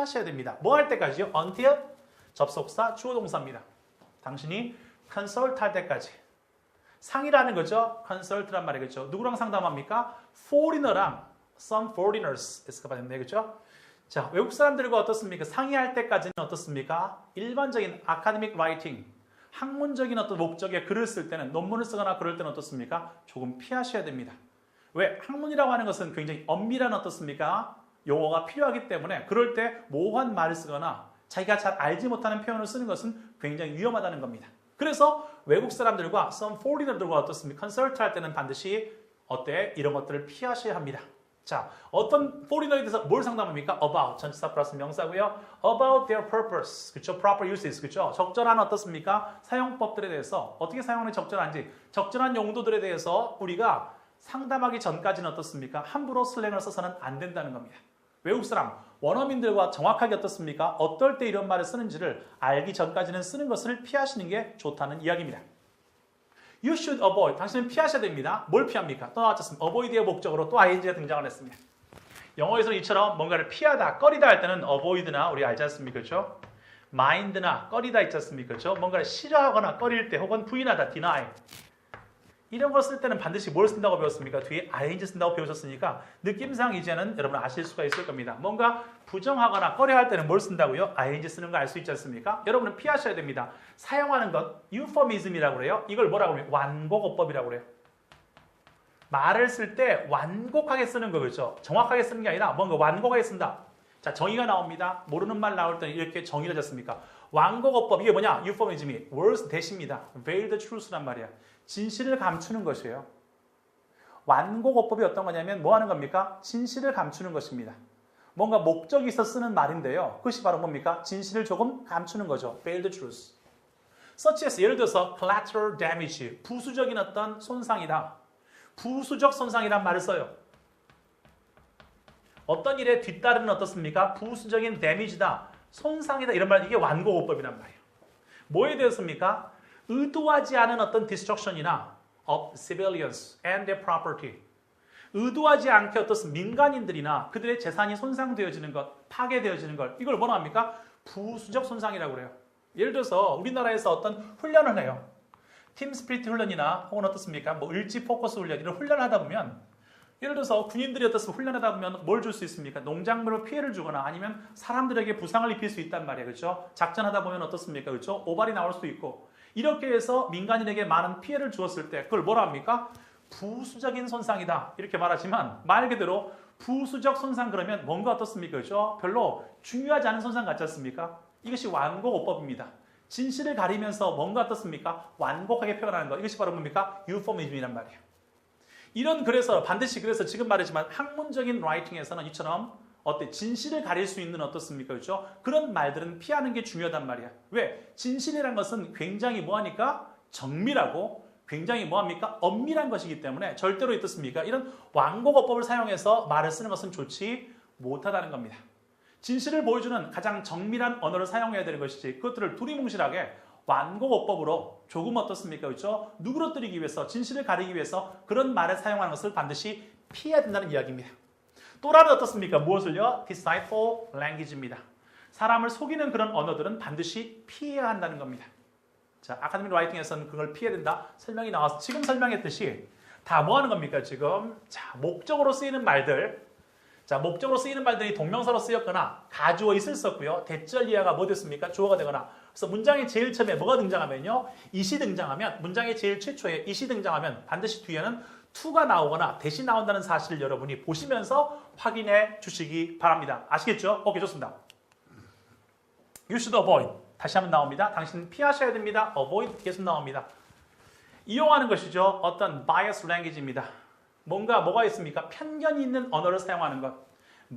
피하셔야 됩니다. 뭐 할 때까지요? until 접속사 주어 동사입니다. 당신이 consult 할 때까지. 상이라는 거죠. consult란 말이겠죠. 누구랑 상담합니까? foreigner랑 some foreigners 있을까 봤는데 그렇죠? 자, 외국 사람들과 어떻습니까? 상의할 때까지는 어떻습니까? 일반적인 academic writing, 학문적인 어떤 목적의 글을 쓸 때는 논문을 쓰거나 그럴 때는 어떻습니까? 조금 피하셔야 됩니다. 왜? 학문이라고 하는 것은 굉장히 엄밀한 어떻습니까? 용어가 필요하기 때문에 그럴 때 모호한 말을 쓰거나 자기가 잘 알지 못하는 표현을 쓰는 것은 굉장히 위험하다는 겁니다. 그래서 외국 사람들과 some foreigner들과 어떻습니까? 컨설트 할 때는 반드시 어때? 이런 것들을 피하셔야 합니다. 자, 어떤 foreigner에 대해서 뭘 상담합니까? about, 전치사 플러스 명사고요. about their purpose, 그렇죠? proper uses, 그렇죠? 적절한 어떻습니까? 사용법들에 대해서 어떻게 사용하는 게 적절한지, 적절한 용도들에 대해서 우리가 상담하기 전까지는 어떻습니까? 함부로 슬랭을 써서는 안 된다는 겁니다. 외국 사람, 원어민들과 정확하게 어떻습니까? 어떨 때 이런 말을 쓰는지를 알기 전까지는 쓰는 것을 피하시는 게 좋다는 이야기입니다. You should avoid. 당신은 피하셔야 됩니다. 뭘 피합니까? 또 나왔습니다. avoid의 목적으로 또 ing가 등장을 했습니다. 영어에서는 이처럼 뭔가를 피하다, 꺼리다 할 때는 avoid나 우리 알지 않습니까? 그렇죠? mind나 꺼리다 있지 않습니까? 그렇죠? 뭔가를 싫어하거나 꺼릴 때 혹은 부인하다, deny. 이런 걸 쓸 때는 반드시 뭘 쓴다고 배웠습니까? 뒤에 ing 쓴다고 배우셨으니까 느낌상 이제는 여러분 아실 수가 있을 겁니다. 뭔가 부정하거나 꺼려할 때는 뭘 쓴다고요? ing 쓰는 거 알 수 있지 않습니까? 여러분은 피하셔야 됩니다. 사용하는 것 euphemism이라고 그래요. 이걸 뭐라고 하면 완곡어법이라고 그래요. 말을 쓸 때 완곡하게 쓰는 거 그렇죠? 정확하게 쓰는 게 아니라 뭔가 완곡하게 쓴다. 자, 정의가 나옵니다. 모르는 말 나올 때는 이렇게 정의를 졌습니까? 완곡어법 이게 뭐냐? euphemism이 words 대신입니다. veil the truth란 말이야. 진실을 감추는 것이에요. 완곡어법이 어떤 거냐면 뭐 하는 겁니까? 진실을 감추는 것입니다. 뭔가 목적이 있어 쓰는 말인데요. 그것이 바로 뭡니까? 진실을 조금 감추는 거죠. veil the truth. such as 예를 들어서 collateral damage, 부수적인 어떤 손상이다. 부수적 손상이란 말을 써요. 어떤 일에 뒤따르는 어떻습니까? 부수적인 damage다. 손상이다. 이런 말 이게 완곡어법이란 말이에요. 뭐에 대해서입니까? 의도하지 않은 어떤 destruction이나 of civilians and their property. 의도하지 않게 어떤 민간인들이나 그들의 재산이 손상되어지는 것, 파괴되어지는 것. 이걸 뭐라 합니까? 부수적 손상이라고 그래요. 예를 들어서 우리나라에서 어떤 훈련을 해요. 팀 스피릿 훈련이나 혹은 어떻습니까? 뭐 을지 포커스 훈련 이런 훈련을 하다 보면 예를 들어서 군인들이 어떻습니까? 훈련하다 보면 뭘 줄 수 있습니까? 농작물로 피해를 주거나 아니면 사람들에게 부상을 입힐 수 있단 말이에요. 그렇죠? 작전하다 보면 어떻습니까? 그렇죠? 오발이 나올 수도 있고 이렇게 해서 민간인에게 많은 피해를 주었을 때 그걸 뭐라 합니까? 부수적인 손상이다. 이렇게 말하지만 말 그대로 부수적 손상 그러면 뭔가 어떻습니까? 그렇죠? 별로 중요하지 않은 손상 같지 않습니까? 이것이 완곡어법입니다. 진실을 가리면서 뭔가 어떻습니까? 완곡하게 표현하는 것. 이것이 바로 뭡니까? euphemism이란 말이에요. 이런 그래서 반드시 그래서 지금 말했지만 학문적인 라이팅에서는 이처럼 어때? 진실을 가릴 수 있는 어떻습니까? 그렇죠? 그런 말들은 피하는 게 중요하단 말이야. 왜? 진실이란 것은 굉장히 뭐하니까? 정밀하고 굉장히 뭐합니까? 엄밀한 것이기 때문에 절대로 어떻습니까? 이런 완곡어법을 사용해서 말을 쓰는 것은 좋지 못하다는 겁니다. 진실을 보여주는 가장 정밀한 언어를 사용해야 되는 것이지 그것들을 두리뭉실하게 완곡어법으로 조금 어떻습니까? 그렇죠? 누그러뜨리기 위해서 진실을 가리기 위해서 그런 말을 사용하는 것을 반드시 피해야 된다는 이야기입니다. 또 다른 어떻습니까? 무엇을요? deceitful language입니다. 사람을 속이는 그런 언어들은 반드시 피해야 한다는 겁니다. 자, 아카데믹 라이팅에서는 그걸 피해야 된다. 설명이 나와서 지금 설명했듯이 다 뭐 하는 겁니까? 지금 자, 목적으로 쓰이는 말들. 자, 목적으로 쓰이는 말들이 동명사로 쓰였거나 가주어 있을 수 없고요. 대절 이하가 뭐 됐습니까? 주어가 되거나. 그래서 문장의 제일 처음에 뭐가 등장하면요. 이시 등장하면 문장의 제일 최초에 이시 등장하면 반드시 뒤에는 to가 나오거나 대신 나온다는 사실을 여러분이 보시면서 확인해 주시기 바랍니다. 아시겠죠? 오케이, 좋습니다. You should avoid. 다시 한번 나옵니다. 당신은 피하셔야 됩니다. avoid 계속 나옵니다. 이용하는 것이죠. 어떤 biased language입니다. 뭐가 있습니까? 편견이 있는 언어를 사용하는 것.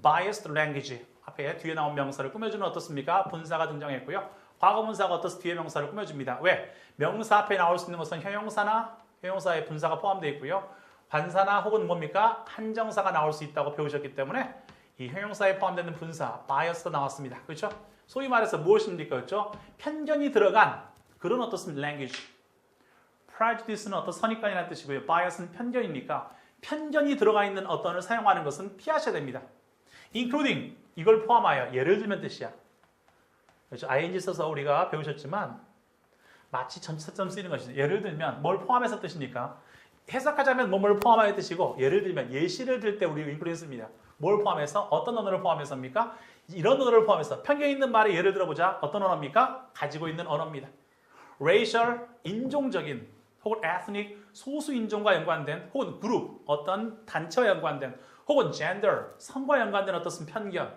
biased language. 앞에 뒤에 나온 명사를 꾸며주는 어떻습니까? 분사가 등장했고요. 과거분사가 어떻습니까? 뒤에 명사를 꾸며줍니다. 왜? 명사 앞에 나올 수 있는 것은 형용사나 형용사의 분사가 포함되어 있고요. 관사나 혹은 뭡니까? 한정사가 나올 수 있다고 배우셨기 때문에 이 형용사에 포함되는 분사, bias도 나왔습니다. 그렇죠? 소위 말해서 무엇입니까? 그렇죠? 편견이 들어간 그런 어떻습니까? language. prejudice는 어떤 선입관이라는 뜻이고요. bias는 편견이니까 편견이 들어가 있는 어떤을 사용하는 것은 피하셔야 됩니다. including 이걸 포함하여 예를 들면 뜻이야. 그렇죠? ing 써서 우리가 배우셨지만 마치 전치사처럼 쓰이는 것이죠. 예를 들면 뭘 포함해서 뜻입니까? 해석하자면 뭐를 포함하여 뜻이고 예를 들면 예시를 들 때 우리가 인클루딩 씁니다. 뭘 포함해서? 어떤 언어를 포함해서입니까? 이런 언어를 포함해서 편견 있는 말의 예를 들어보자. 어떤 언어입니까? 가지고 있는 언어입니다. racial, 인종적인 혹은 ethnic, 소수 인종과 연관된 혹은 그룹, 어떤 단체와 연관된 혹은 gender, 성과 연관된 어떤 편견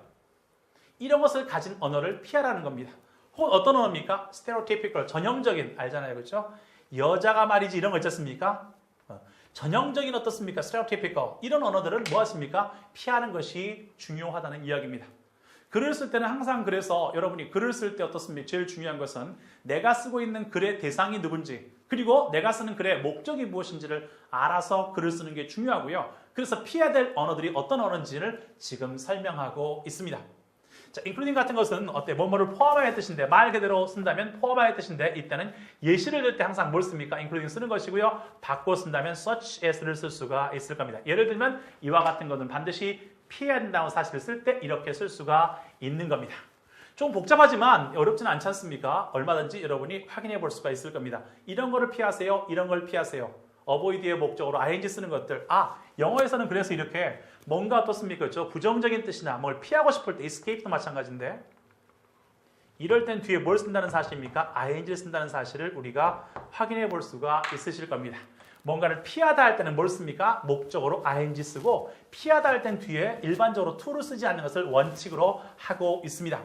이런 것을 가진 언어를 피하라는 겁니다. 혹은 어떤 언어입니까? stereotypical, 전형적인, 알잖아요. 그렇죠? 여자가 말이지 이런 거 있지 않습니까? 전형적인 어떻습니까? stereotypical, 이런 언어들은 뭐 하십니까? 피하는 것이 중요하다는 이야기입니다. 글을 쓸 때는 항상 그래서 여러분이 글을 쓸 때 어떻습니까? 제일 중요한 것은 내가 쓰고 있는 글의 대상이 누군지 그리고 내가 쓰는 글의 목적이 무엇인지를 알아서 글을 쓰는 게 중요하고요. 그래서 피해야 될 언어들이 어떤 언어인지를 지금 설명하고 있습니다. 자, including 같은 것은 어때? 뭐뭐를 포함하여 뜻인데 말 그대로 쓴다면 포함하여 뜻인데 이때는 예시를 들 때 항상 뭘 씁니까? including 쓰는 것이고요. 바꿔 쓴다면 such as를 쓸 수가 있을 겁니다. 예를 들면 이와 같은 것은 반드시 피해야 된다는 사실을 쓸 때 이렇게 쓸 수가 있는 겁니다. 좀 복잡하지만 어렵지는 않지 않습니까? 얼마든지 여러분이 확인해 볼 수가 있을 겁니다. 이런 거를 피하세요. 이런 걸 피하세요. avoid의 목적으로 ing 쓰는 것들. 영어에서는 그래서 이렇게 뭔가 어떻습니까? 그렇죠? 부정적인 뜻이나 뭘 피하고 싶을 때 escape도 마찬가지인데 이럴 땐 뒤에 뭘 쓴다는 사실입니까? ing를 쓴다는 사실을 우리가 확인해 볼 수가 있으실 겁니다. 뭔가를 피하다 할 때는 뭘 씁니까? 목적으로 ing 쓰고 피하다 할 땐 뒤에 일반적으로 to를 쓰지 않는 것을 원칙으로 하고 있습니다.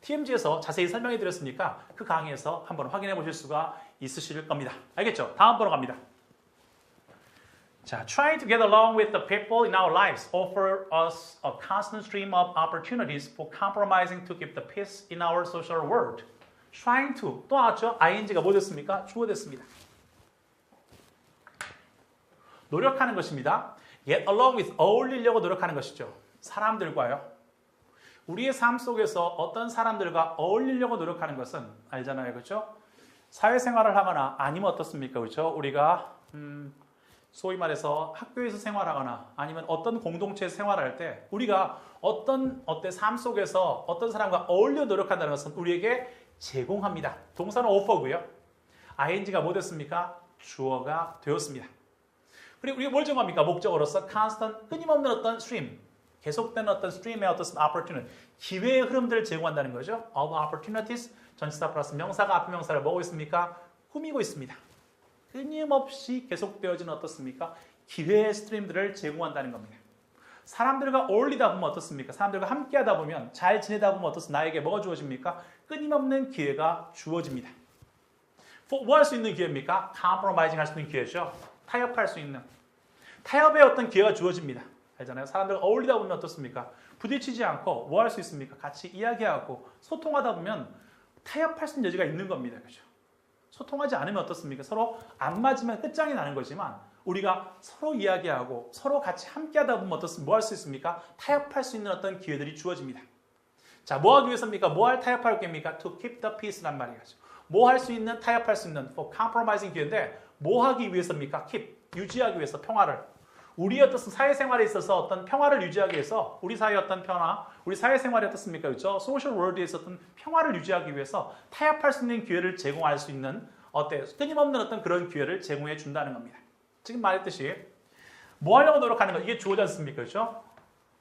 TMG에서 자세히 설명해 드렸으니까 그 강의에서 한번 확인해 보실 수가 있으실 겁니다. 알겠죠? 다음 번호 갑니다. 자, trying to get along with the people in our lives offer us a constant stream of opportunities for compromising to keep the peace in our social world. trying to 또 나왔죠? ing가 뭐 됐습니까? 주어 됐습니다. 노력하는 것입니다. get along with, 어울리려고 노력하는 것이죠. 사람들과요. 우리의 삶 속에서 어떤 사람들과 어울리려고 노력하는 것은 알잖아요. 그렇죠? 사회생활을 하거나 아니면 어떻습니까? 그렇죠? 우리가 소위 말해서 학교에서 생활하거나 아니면 어떤 공동체에서 생활할 때 우리가 삶 속에서 어떤 사람과 어울려 노력한다는 것은 우리에게 제공합니다. 동사는 offer고요. ing가 뭐 됐습니까? 주어가 되었습니다. 그리고 우리가 뭘 제공합니까? 목적으로서 constant, 끊임없는 어떤 stream, 계속되는 어떤 stream의 어떤 opportunity, 기회의 흐름들을 제공한다는 거죠. of opportunities, 전치사 플러스 명사가 앞에 명사를 뭐고 있습니까? 꾸미고 있습니다. 끊임없이 계속되어지는 어떻습니까? 기회의 스트림들을 제공한다는 겁니다. 사람들과 어울리다 보면 어떻습니까? 사람들과 함께하다 보면 잘 지내다 보면 어떻습니까? 나에게 뭐가 주어집니까? 끊임없는 기회가 주어집니다. 뭐 할 수 있는 기회입니까? compromising 할 수 있는 기회죠. 타협할 수 있는. 타협의 어떤 기회가 주어집니다. 알잖아요. 사람들과 어울리다 보면 어떻습니까? 부딪히지 않고 뭐 할 수 있습니까? 같이 이야기하고 소통하다 보면 타협할 수 있는 여지가 있는 겁니다. 그렇죠? 소통하지 않으면 어떻습니까? 서로 안 맞으면 끝장이 나는 거지만 우리가 서로 이야기하고 서로 같이 함께하다 보면 어떻습니까? 뭐 할 수 있습니까? 타협할 수 있는 어떤 기회들이 주어집니다. 자, 뭐 하기 위해서입니까? 뭐 할 타협할 기회입니까? To keep the peace란 말이죠. 뭐 할 수 있는 타협할 수 있는 for compromising 기회인데 뭐 하기 위해서입니까? keep, 유지하기 위해서 평화를. 우리의 어떤 사회생활에 있어서 어떤 평화를 유지하기 위해서 우리 사회의 어떤 평화, 우리 사회생활이 어떻습니까? 그렇죠? 소셜 월드에서 어떤 평화를 유지하기 위해서 타협할 수 있는 기회를 제공할 수 있는 끊임없는 어떤 그런 기회를 제공해 준다는 겁니다. 지금 말했듯이 뭐 하려고 노력하는 거 이게 주어지 않습니까? 그렇죠?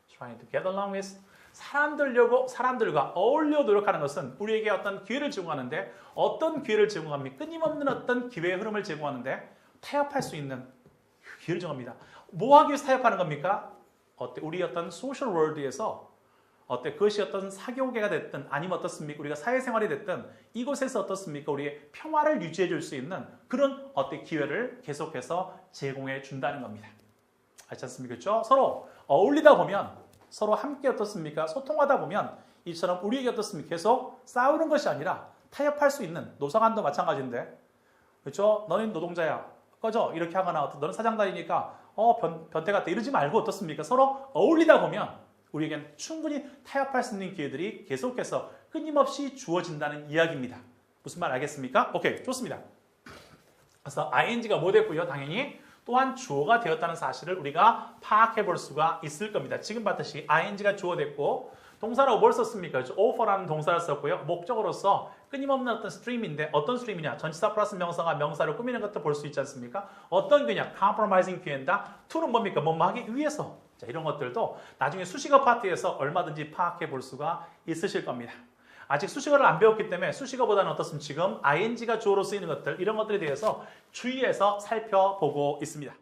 Trying to get along with 사람들과 어울려 노력하는 것은 우리에게 어떤 기회를 제공하는데 어떤 기회를 제공합니까? 끊임없는 어떤 기회의 흐름을 제공하는데 타협할 수 있는 기회를 제공합니다. 뭐 하기 위해서 타협하는 겁니까? 우리 어떤 소셜 월드에서 그것이 어떤 사교계가 됐든 아니면 어떻습니까? 우리가 사회생활이 됐든 이곳에서 어떻습니까? 우리의 평화를 유지해 줄 수 있는 그런 기회를 계속해서 제공해 준다는 겁니다. 알지 않습니까? 그렇죠? 서로 어울리다 보면 서로 함께 어떻습니까? 소통하다 보면 이처럼 우리에게 어떻습니까? 계속 싸우는 것이 아니라 타협할 수 있는 노사관도 마찬가지인데 그렇죠? 너는 노동자야. 꺼져. 이렇게 하거나 너는 사장다니니까 변태 같다. 이러지 말고 어떻습니까? 서로 어울리다 보면 우리에겐 충분히 타협할 수 있는 기회들이 계속해서 끊임없이 주어진다는 이야기입니다. 무슨 말 알겠습니까? 오케이, 좋습니다. 그래서 ing가 뭐 됐고요? 당연히 또한 주어가 되었다는 사실을 우리가 파악해 볼 수가 있을 겁니다. 지금 봤듯이 ing가 주어 됐고 동사라고 뭘 썼습니까? offer라는 동사를 썼고요. 목적으로서 끊임없는 어떤 스트림인데 어떤 스트림이냐? 전치사 플러스 명사가 명사를 꾸미는 것도 볼 수 있지 않습니까? 어떤 교냐? compromising 교회다. to는 뭡니까? 뭐뭐 하기 위해서. 자, 이런 것들도 나중에 수식어 파트에서 얼마든지 파악해 볼 수가 있으실 겁니다. 아직 수식어를 안 배웠기 때문에 수식어보다는 어떻습니까? 지금 ing가 주어로 쓰이는 것들 이런 것들에 대해서 주의해서 살펴보고 있습니다.